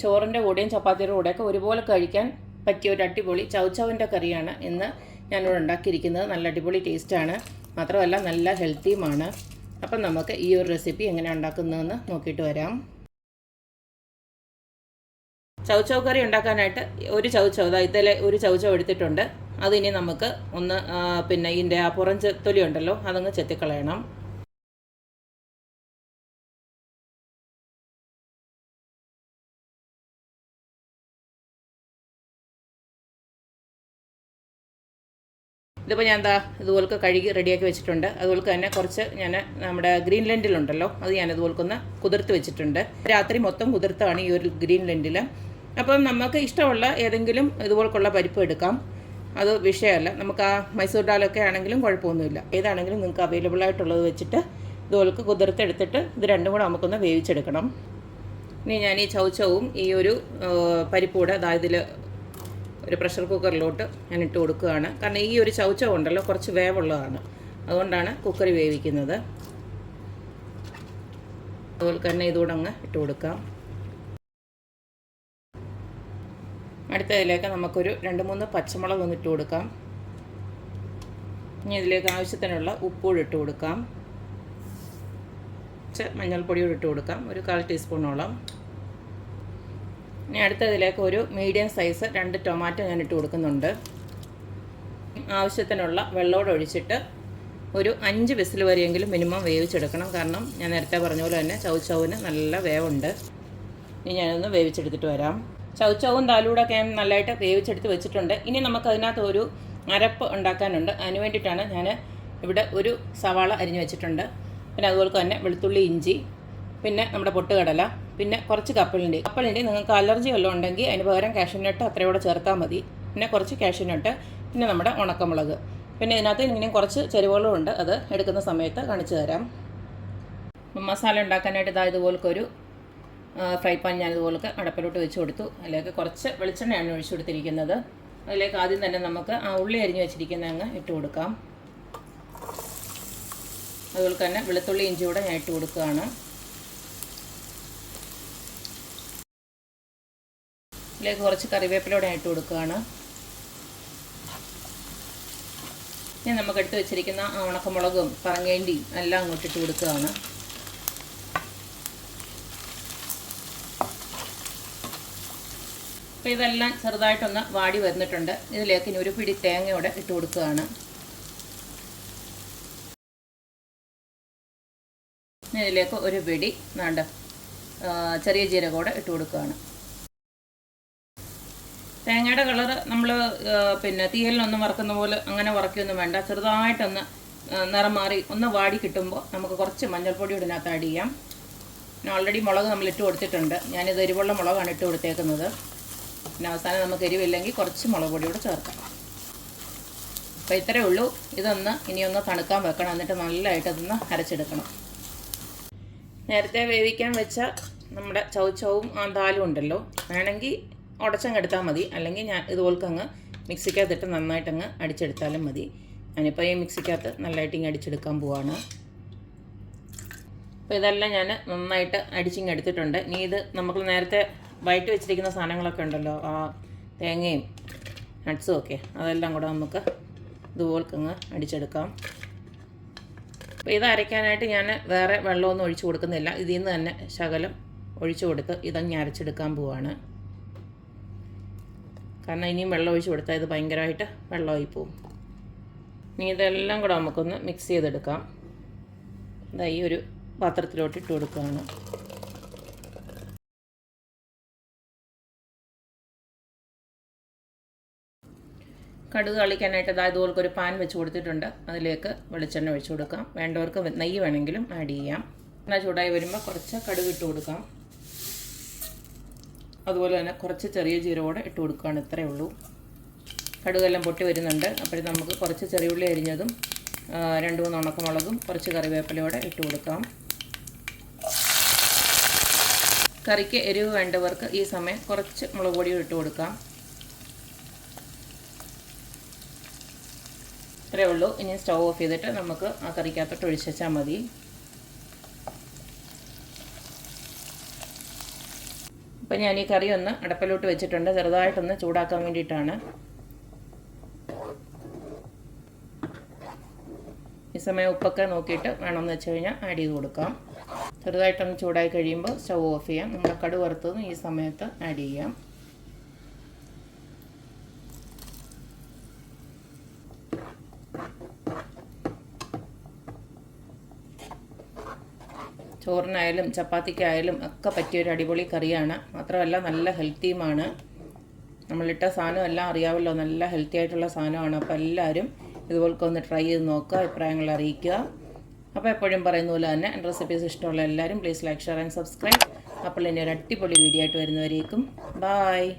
ചോറിൻ്റെ കൂടെയും ചപ്പാത്തിയുടെ കൂടെയൊക്കെ ഒരുപോലെ കഴിക്കാൻ പറ്റിയ ഒരു അടിപൊളി ചൗചൗവിൻ്റെ കറിയാണ് ഇന്ന് ഞാനിവിടെ ഉണ്ടാക്കിയിരിക്കുന്നത്. നല്ല അടിപൊളി ടേസ്റ്റാണ്, മാത്രമല്ല നല്ല ഹെൽത്തിയുമാണ്. അപ്പം നമുക്ക് ഈ ഒരു റെസിപ്പി എങ്ങനെയാണ് ഉണ്ടാക്കുന്നതെന്ന് നോക്കിയിട്ട് വരാം. ചൗചൗ കറി ഉണ്ടാക്കാനായിട്ട് ഒരു ചൗചൗ, ഇതിലെ ഒരു ചൗചൗ എടുത്തിട്ടുണ്ട്. അതിനി നമുക്ക് ഒന്ന് ഇതിൻ്റെ ആ പുറം തൊലി ഉണ്ടല്ലോ അതങ്ങ് ചെത്തിക്കളയണം. ഇതിപ്പോൾ ഞാൻ ഇതുപോലൊക്കെ കഴുകി റെഡിയാക്കി വെച്ചിട്ടുണ്ട്. അതുപോലെ തന്നെ കുറച്ച് ഞാൻ നമ്മുടെ ഗ്രീൻ ലെൻറ്റിലുണ്ടല്ലോ അത് ഞാൻ ഇതുപോലൊന്ന് കുതിർത്ത് വെച്ചിട്ടുണ്ട്. രാത്രി മൊത്തം കുതിർത്താണ് ഈ ഒരു ഗ്രീൻ ലെൻറ്റിൽ. അപ്പം നമുക്ക് ഇഷ്ടമുള്ള ഏതെങ്കിലും ഇതുപോലുള്ള പരിപ്പ് എടുക്കാം, അത് വിഷയമല്ല. നമുക്ക് ആ മൈസൂർ ഡാലൊക്കെ ആണെങ്കിലും കുഴപ്പമൊന്നുമില്ല, ഏതാണെങ്കിലും നിങ്ങൾക്ക് അവൈലബിൾ ആയിട്ടുള്ളത് വെച്ചിട്ട് ഇതുപോലൊക്കെ കുതിർത്തെടുത്തിട്ട് ഇത് രണ്ടും കൂടെ നമുക്കൊന്ന് വേവിച്ചെടുക്കണം. ഇനി ഞാൻ ഈ ചൗചൗവും ഈ ഒരു പരിപ്പൂടെ ഇതിൽ ഒരു പ്രഷർ കുക്കറിലോട്ട് ഞാൻ ഇട്ട് കൊടുക്കുകയാണ്. കാരണം ഈ ഒരു ചൗചൗ ഉണ്ടല്ലോ കുറച്ച് വേവുള്ളതാണ്, അതുകൊണ്ടാണ് കുക്കറി വേവിക്കുന്നത്. അതുപോലെ തന്നെ ഇതുകൂടെ അങ്ങ് ഇട്ട് കൊടുക്കാം. അടുത്തതിലേക്ക് നമുക്കൊരു 2-3 പച്ചമുളക് ഒന്ന് ഇട്ട് കൊടുക്കാം. ഇനി ഇതിലേക്ക് ആവശ്യത്തിനുള്ള ഉപ്പൂടെ ഇട്ട് കൊടുക്കാം. മഞ്ഞൾപ്പൊടിയോട് ഇട്ട് കൊടുക്കാം, ഒരു 1/4 ടീസ്പൂണോളം. ഇനി അടുത്തതിലേക്ക് ഒരു മീഡിയം സൈസ് 2 ടൊമാറ്റോ ഞാൻ ഇട്ട് കൊടുക്കുന്നുണ്ട്. ആവശ്യത്തിനുള്ള വെള്ളമോടെ ഒഴിച്ചിട്ട് ഒരു 5 വിസിൽ വരെയെങ്കിലും മിനിമം വേവിച്ചെടുക്കണം. കാരണം ഞാൻ നേരത്തെ പറഞ്ഞ പോലെ തന്നെ ചൗചൗവിന് നല്ല വേവുണ്ട്. ഇനി ഞാനൊന്ന് വേവിച്ചെടുത്തിട്ട് വരാം. ചൗചൗവും ദാലൂടൊക്കെ ഞാൻ നല്ലതായിട്ട് വേവിച്ചെടുത്ത് വെച്ചിട്ടുണ്ട്. ഇനി നമുക്കതിനകത്ത് ഒരു അരപ്പ് ഉണ്ടാക്കാനുണ്ട്. അതിന് വേണ്ടിയിട്ടാണ് ഞാൻ ഇവിടെ ഒരു സവാള അരിഞ്ഞ് വെച്ചിട്ടുണ്ട്. പിന്നെ അതുപോലെ തന്നെ വെളുത്തുള്ളി, ഇഞ്ചി, പിന്നെ നമ്മുടെ പൊട്ടുകടല, പിന്നെ കുറച്ച് കപ്പലിൻ്റെ നിങ്ങൾക്ക് അലർജി വല്ലതും ഉണ്ടെങ്കിൽ അതിന് പകരം കാഷ്യൂനട്ട് അത്രയോടെ ചേർത്താൽ മതി. പിന്നെ കുറച്ച് കാഷ്യൂനട്ട്, പിന്നെ നമ്മുടെ ഉണക്കമുളക്, പിന്നെ ഇതിനകത്ത് ഇങ്ങനെയും കുറച്ച് ചേരുവകളും ഉണ്ട്, അത് എടുക്കുന്ന സമയത്ത് കാണിച്ചു തരാം. മസാല ഉണ്ടാക്കാനായിട്ട് ഇതുപോലൊരു ഫ്രൈ പാൻ ഞാൻ ഇതുപോലൊക്കെ അടപ്പിലോട്ട് വെച്ച് കൊടുത്തു. അതിലേക്ക് കുറച്ച് വെളിച്ചെണ്ണയാണ് ഒഴിച്ചു കൊടുത്തിരിക്കുന്നത്. അതിലേക്ക് ആദ്യം തന്നെ നമുക്ക് ആ ഉള്ളി അരിഞ്ഞ് വെച്ചിരിക്കുന്ന അങ്ങ് ഇട്ട് കൊടുക്കാം. അതുപോലെ തന്നെ വെളുത്തുള്ളി, ഇഞ്ചി കൂടെ ഞാൻ ഇട്ട് കൊടുക്കുകയാണ്. ഇതിലേക്ക് കുറച്ച് കറിവേപ്പിലൂടെ ഞാൻ ഇട്ട് കൊടുക്കുകയാണ്. ഇനി നമുക്ക് എടുത്ത് വെച്ചിരിക്കുന്ന ആ ഉണക്കമുളകും പറങ്ങേണ്ടിയും എല്ലാം അങ്ങോട്ട് ഇട്ട് കൊടുക്കുകയാണ്. അപ്പോൾ ഇതെല്ലാം ചെറുതായിട്ടൊന്ന് വാടി വന്നിട്ടുണ്ട്. ഇതിലേക്ക് ഇനി ഒരു പിടി തേങ്ങയോടെ ഇട്ട് കൊടുക്കുകയാണ്. ഇതിലേക്ക് ഒരു പിടി ചെറിയ ജീരകോടെ ഇട്ട് കൊടുക്കുകയാണ്. തേങ്ങയുടെ കളറ് നമ്മൾ തീയലിനൊന്നും വറക്കുന്ന പോലെ അങ്ങനെ വറക്കൊന്നും വേണ്ട. ചെറുതായിട്ടൊന്ന് നിറം മാറി ഒന്ന് വാടി കിട്ടുമ്പോൾ നമുക്ക് കുറച്ച് മഞ്ഞൾപ്പൊടി ഇതിനകത്ത് ആഡ് ചെയ്യാം. പിന്നെ ഓൾറെഡി മുളക് നമ്മൾ ഇട്ട് കൊടുത്തിട്ടുണ്ട്. ഞാനിത് എരിവുള്ള മുളകാണ് ഇട്ട് കൊടുത്തേക്കുന്നത്. പിന്നെ അവസാനം നമുക്ക് എരിവില്ലെങ്കിൽ കുറച്ച് മുളക് പൊടി കൂടെ ചേർക്കാം. അപ്പോൾ ഇത്രയേ ഉള്ളൂ. ഇനിയൊന്ന് തണുക്കാൻ വെക്കണം, എന്നിട്ട് നല്ലതായിട്ട് അതൊന്ന് അരച്ചെടുക്കണം. നേരത്തെ വേവിക്കാൻ വെച്ച നമ്മുടെ ചൗചൗവും ആ ദാലും ഉണ്ടല്ലോ, വേണമെങ്കിൽ ഉടച്ചങ്ങെടുത്താൽ മതി, അല്ലെങ്കിൽ ഞാൻ ഇതുപോലൊക്കെ അങ്ങ് മിക്സിക്കകത്തിട്ട് നന്നായിട്ടങ്ങ് അടിച്ചെടുത്താലും മതി. ഞാനിപ്പോൾ ഈ മിക്സിക്കകത്ത് നല്ലതായിട്ട് ഇങ്ങനെ അടിച്ചെടുക്കാൻ പോവാണ്. അപ്പോൾ ഇതെല്ലാം ഞാൻ നന്നായിട്ട് അടിച്ചിങ്ങെടുത്തിട്ടുണ്ട്. ഇനി ഇത് നമുക്ക് നേരത്തെ വയറ്റി വെച്ചിരിക്കുന്ന സാധനങ്ങളൊക്കെ ഉണ്ടല്ലോ, ആ തേങ്ങയും നട്ട്സും ഒക്കെ, അതെല്ലാം കൂടെ നമുക്ക് ഇതുപോലൊക്കെ അങ്ങ് അടിച്ചെടുക്കാം. അപ്പോൾ ഇത് അരയ്ക്കാനായിട്ട് ഞാൻ വേറെ വെള്ളമൊന്നും ഒഴിച്ചു കൊടുക്കുന്നില്ല. ഇതിൽ നിന്ന് തന്നെ ശകലം ഒഴിച്ചു കൊടുത്ത് ഇതങ്ങ് അരച്ചെടുക്കാൻ പോവാണ്. കാരണം ഇനിയും വെള്ളം ഒഴിച്ചു കൊടുത്താൽ ഇത് ഭയങ്കരമായിട്ട് വെള്ളമായി പോവും. ഇനി ഇതെല്ലാം കൂടെ നമുക്കൊന്ന് മിക്സ് ചെയ്തെടുക്കാം. ഈ ഒരു പാത്രത്തിലോട്ട് ഇട്ട് കൊടുക്കുകയാണ്. കടുക് കളിക്കാനായിട്ട് ഇതുപോലൊക്കെ ഒരു പാൻ വെച്ച് കൊടുത്തിട്ടുണ്ട്. അതിലേക്ക് വെളിച്ചെണ്ണ ഒഴിച്ചു കൊടുക്കാം. വേണ്ടവർക്ക് നെയ്യ് വേണമെങ്കിലും ആഡ് ചെയ്യാം. എണ്ണ ചൂടായി വരുമ്പോൾ കുറച്ച് കടുക് ഇട്ട് കൊടുക്കാം. അതുപോലെ തന്നെ കുറച്ച് ചെറിയ ജീരകോടെ ഇട്ട് കൊടുക്കുകയാണ്. ഇത്രയേ ഉള്ളൂ. കടുകെല്ലാം പൊട്ടി വരുന്നുണ്ട്. അപ്പോൾ നമുക്ക് കുറച്ച് ചെറിയുള്ളി അരിഞ്ഞതും 2-3 ഉണക്കമുളകും കുറച്ച് കറിവേപ്പിലയോടെ ഇട്ട് കൊടുക്കാം. കറിക്ക് എരിവ് വേണ്ടവർക്ക് ഈ സമയം കുറച്ച് മുളക് പൊടിയും ഇട്ട് കൊടുക്കാം. ഇത്രയേ ഉള്ളൂ. ഇനി സ്റ്റവ് ഓഫ് ചെയ്തിട്ട് നമുക്ക് ആ കറിക്കകത്തോട്ട് ഒഴിച്ച് വെച്ചാൽ മതി. അപ്പോൾ ഞാൻ ഈ കറി ഒന്ന് അടപ്പിലോട്ട് വെച്ചിട്ടുണ്ട്, ചെറുതായിട്ടൊന്ന് ചൂടാക്കാൻ വേണ്ടിയിട്ടാണ്. ഈ സമയം ഉപ്പൊക്കെ നോക്കിയിട്ട് വേണമെന്ന് വെച്ച് കഴിഞ്ഞാൽ ആഡ് ചെയ്ത് കൊടുക്കാം. ചെറുതായിട്ടൊന്ന് ചൂടായി കഴിയുമ്പോൾ സ്റ്റൗ ഓഫ് ചെയ്യാം. നമ്മുടെ കടുക് വറുത്തതും ഈ സമയത്ത് ആഡ് ചെയ്യാം. ചോറിനായാലും ചപ്പാത്തിക്കായാലും ഒക്കെ പറ്റിയൊരു അടിപൊളി കറിയാണ്. മാത്രമല്ല നല്ല ഹെൽത്തിയുമാണ്. നമ്മളിട്ട സാധനം എല്ലാം അറിയാമല്ലോ, നല്ല ഹെൽത്തി ആയിട്ടുള്ള സാധനമാണ്. അപ്പോൾ എല്ലാവരും ഇതുപോലൊക്കെ ഒന്ന് ട്രൈ ചെയ്ത് നോക്കുക, അഭിപ്രായങ്ങൾ അറിയിക്കുക. അപ്പോൾ എപ്പോഴും പറയുന്ന പോലെ തന്നെ എൻ്റെ റെസിപ്പീസ് ഇഷ്ടമുള്ള എല്ലാവരും please like, share and subscribe. അപ്പോൾ ഇനി ഒരു അടിപൊളി വീഡിയോ ആയിട്ട് വരുന്നവരേക്കും ബായ്.